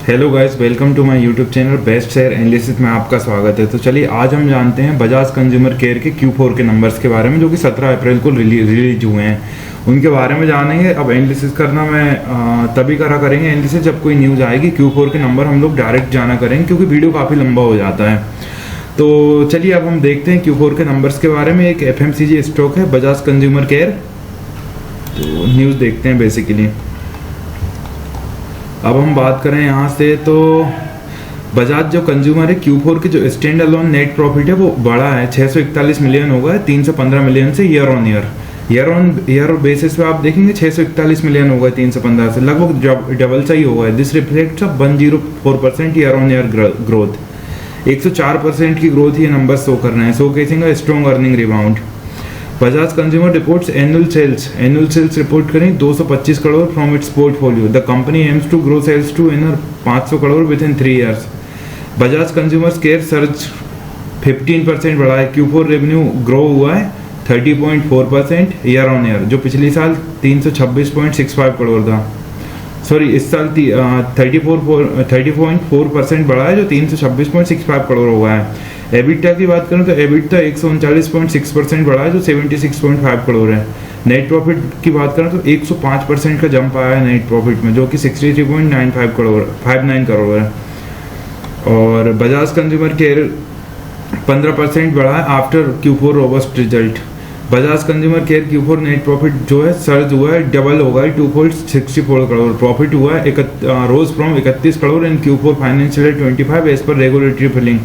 Hello guys, welcome to my YouTube channel best share analysis में आपका स्वागत है। तो चलिए आज हम जानते हैं बजाज कंज्यूमर केयर के Q4 के नंबर्स के बारे में, जो कि 17 अप्रैल को रिलीज हुए हैं। उनके बारे में जानेंगे। अब एनालिसिस करना मैं तभी करेंगे एनालिसिस जब कोई न्यूज़ आएगी। Q4 के नंबर हम लोग डायरेक्ट जाना करेंगे क्योंकि वीडियो काफ़ी लंबा हो जाता है। तो चलिए अब हम देखते हैं Q4 के नंबर्स के बारे में। एक FMCG स्टॉक है बजाज कंज्यूमर केयर। तो न्यूज़ देखते हैं बेसिकली। अब हम बात करें यहाँ से, तो बजाज जो कंज्यूमर है Q4 की जो स्टैंड अलोन नेट प्रॉफिट है वो बढ़ा है, 641 मिलियन होगा 315 मिलियन से ईयर ऑन ईयर बेसिस पे आप देखेंगे 641 मिलियन होगा 315 से, लगभग डबल सा ही होगा। This reflects 104% year on year growth, 104% की ग्रोथ ये नंबर शो कर रहे हैं, showcasing a strong earning rebound. Bajaj consumer reports annual sales report करें 225 crore from its portfolio. The company aims to grow sales to inner 500 crore within 3 years. Bajaj consumer care surge 15% बढ़ा है। Q4 revenue grow हुआ है 30.4% year on year, जो पिछले साल 326.65 करोड़ था। Sorry, इस साल 30.4% बढ़ा है, जो 326.65 करोड़ हो गया है। एबिटा की बात करूं तो एबिटा 139.6% बढ़ा है, जो 76.5 करोड़ है। नेट प्रॉफिट की बात करें तो 105% का जंप आया है नेट प्रॉफिट में, जो कि 63.59 करोड़ है। और बजाज कंज्यूमर केयर 15% बढ़ा है after Q4 robust result. Bajaj consumer care Q4 net profit जो है सर्ज हुआ है, डबल होगा है, 64 करोड़ प्रॉफिट हुआ है, rose from 31 crore in Q4 financial year 25 as per regulatory filing.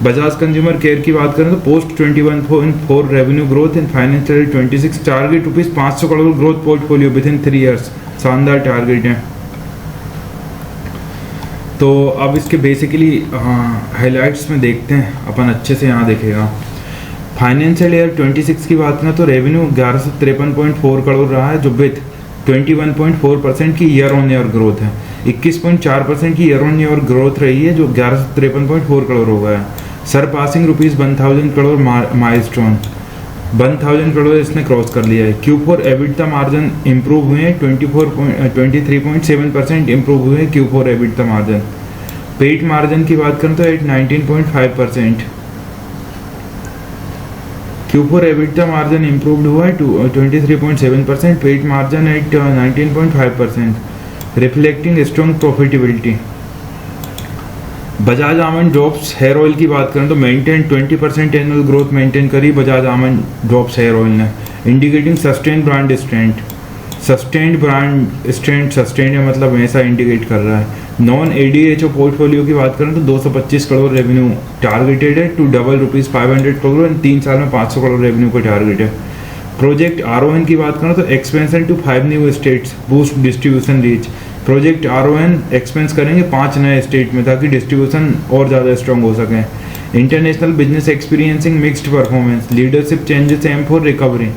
Bajaj consumer care की बात करें तो post 21.4 revenue growth in financial year 26, target rupees 500 crore growth portfolio within 3 years, शानदार टारगेट है। तो अब इसके बेसिकली हाइलाइट्स में देखते हैं अपन, अच्छे से यहाँ देखेगा। फाइनेंशियल ईयर 26 की बात करें तो रेवेन्यू 1153.4 करोड़ रहा है, जो विथ 21.4% की ईयर ऑन ईयर ग्रोथ है। 21.4% की ईयर ऑन ईयर ग्रोथ रही है, जो 1153.4 करोड़ हो गया है। Surpassing rupees 1000 crore milestone, 1000 crore इसने क्रॉस कर लिया है। Q4 एबिटा मार्जिन इंप्रूव हुए हैं, 23.7% इंप्रूव हुए हैं Q4 एबिटा मार्जिन। पेट मार्जिन की बात करें तो 19.5%। Q4 एबिटा मार्जिन इंप्रूव्ड हुआ है 23.7%, PAT margin at 19.5%, reflecting strong profitability. Bajaj almond drops hair oil की बात करें तो मेंटेन 20% एनुअल ग्रोथ मेंटेन करी Bajaj almond drops hair oil ने, indicating sustained brand strength. Sustained है मतलब ऐसा इंडिकेट कर रहा है। नॉन ADHO पोर्टफोलियो की बात करें तो 225 करोड़ रेवेन्यू टारगेटेड है, टू डबल रुपीज 500 करोड़, 3 साल में 500 करोड़ रेवेन्यू का टारगेट है। प्रोजेक्ट RON की बात करें तो expansion to 5 new states boost distribution reach. Project RON expand करेंगे 5 नए स्टेट में, ताकि डिस्ट्रीब्यूशन और ज़्यादा स्ट्रॉन्ग हो सके। International business experiencing mixed performance, leadership changes aim for recovery.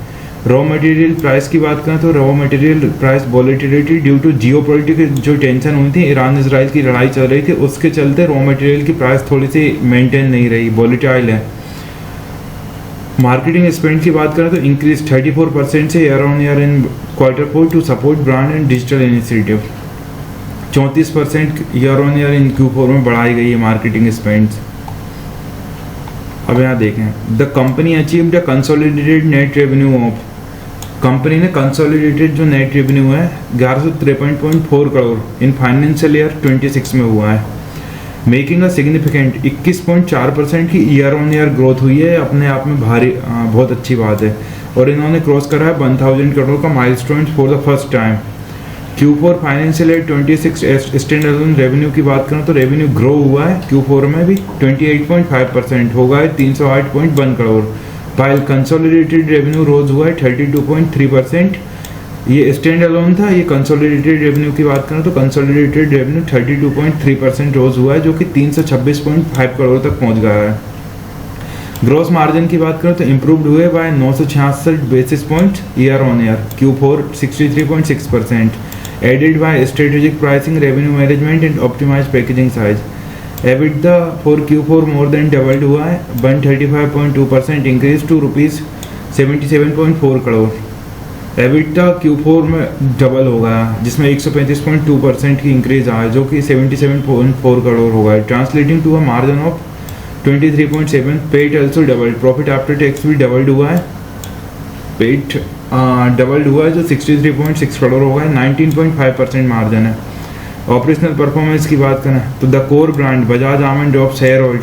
Raw material price की बात करें तो raw material price volatility due to geopolitical जो टेंशन हुई थी, ईरान इजराइल की लड़ाई चल रही थी, उसके चलते रॉ मटेरियल की प्राइस थोड़ी सी मेंटेन नहीं रही, वॉलेटाइल है। मार्केटिंग स्पेंड की बात करें तो इंक्रीज 34% से year on year in Q4 to support brand and digital initiative. 34% year on year in Q4 में बढ़ाई गई है मार्केटिंग स्पेंड्स। अब यहाँ देखें, the company achieved a consolidated net revenue of, company ने कंसोलिडेटेड जो नेट रेवेन्यू है 1153.4 करोड़ इन फाइनेंशियल ईयर 26 में हुआ है, मेकिंग अ सिग्निफिकेंट 21.4% की ईयर ऑन ईयर ग्रोथ हुई है, अपने आप में भारी बहुत अच्छी बात है। और इन्होंने क्रॉस करा है 1000 करोड़ का milestone for the first time. Q4 financial year 26 stand alone revenue की बात करें तो रेवेन्यू ग्रो हुआ है Q4 में भी 28.5% होगा है 308.1 करोड़, वाइल कंसोलिडेटेड रेवेन्यू रोज हुआ है 32.3%। ये स्टैंड अलोन था, ये कंसोलिडेटेड रेवेन्यू की बात करें तो कंसोलिडेटेड रेवेन्यू 32.3% रोज हुआ है, जो कि 326.5 करोड़ तक पहुंच गया है। ग्रॉस मार्जिन की बात करें तो इंप्रूव्ड हुए by 966 basis point year on year, Q4 63.6%, added by strategic pricing, revenue management and optimise packaging size. EBITDA for Q4 more than doubled हुआ है, 135.2% increase to rupees 77.4 crore. EBITDA Q4 में double हो गया, जिसमें 135.2% की इंक्रीज आया, जो कि 77.4 करोड़ हो गया, translating to a margin of 23.7। PAT also double, profit after tax भी डबल्ड हुआ है, पेट डबल्ड हुआ है जो 63.6 करोड़ हो गया, 19.5% मार्जिन है। ऑपरेशनल परफॉर्मेंस की बात करें तो the core brand Bajaj almond drops hair oil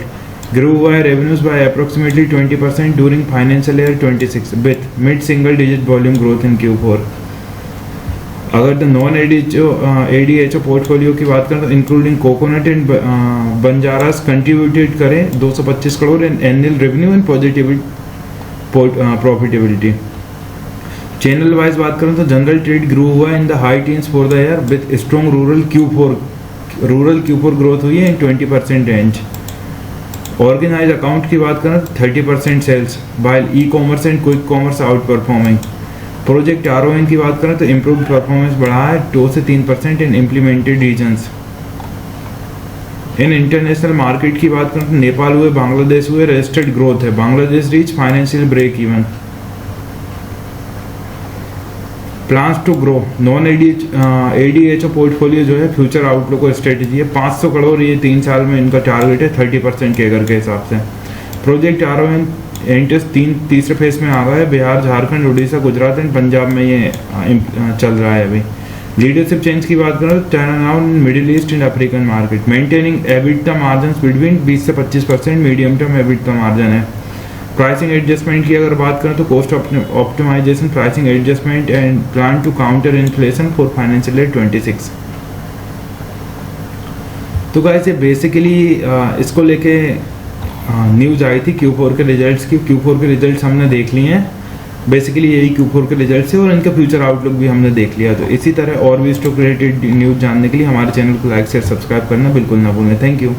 grew by revenues by approximately 20% during financial year 26 with mid-single digit volume growth in Q4. अगर द नॉन ADHO पोर्टफोलियो की बात करें तो including coconut and Banjaras contributed करें 225 crore in annual revenue and positive profitability. Channel wise बात करें तो general trade grow हुआ in the high teens for the year with strong rural Q4 growth हुई है इन 20% रेंज। ऑर्गेनाइज अकाउंट की बात करें तो 30% sales while e commerce and quick commerce outperforming. Project RON की बात करें तो इम्प्रूव परफॉर्मेंस बढ़ा है 2 से 3% in implemented regions. In international market की बात करें तो नेपाल हुए, बांग्लादेश हुए, रजिस्टर्ड ग्रोथ है, Bangladesh reach financial break even. Plans to grow non ADHO portfolio जो है फ्यूचर आउटलुक और स्ट्रेटेजी है, 500 करोड़ ये 3 साल में इनका टारगेट है 30% केगर के हिसाब से। प्रोजेक्ट RON एंटस तीसरे फेज में आ गया है, बिहार, झारखंड, उड़ीसा, गुजरात एंड पंजाब में ये चल रहा है अभी। लीडरशिप चेंज की बात करें तो turnaround Middle East and African market, maintaining EBITDA margin between 20 से 25% मीडियम टर्म एबिटा मार्जिन है। प्राइसिंग एडजस्टमेंट की अगर बात करें तो cost optimisation, pricing adjustment and plan to counter inflation for financial year 26। तो गाइस ये बेसिकली इसको लेके न्यूज़ आई थी Q4 के रिजल्ट्स की। Q4 के रिजल्ट्स हमने देख लिए हैं, बेसिकली यही Q4 के रिजल्ट्स है और इनका फ्यूचर आउटलुक भी हमने देख लिया। तो इसी तरह और भी स्टॉक रिलेटेड न्यूज़ जानने के लिए हमारे चैनल को लाइक शेयर सब्सक्राइब करना बिल्कुल ना भूलें। Thank you.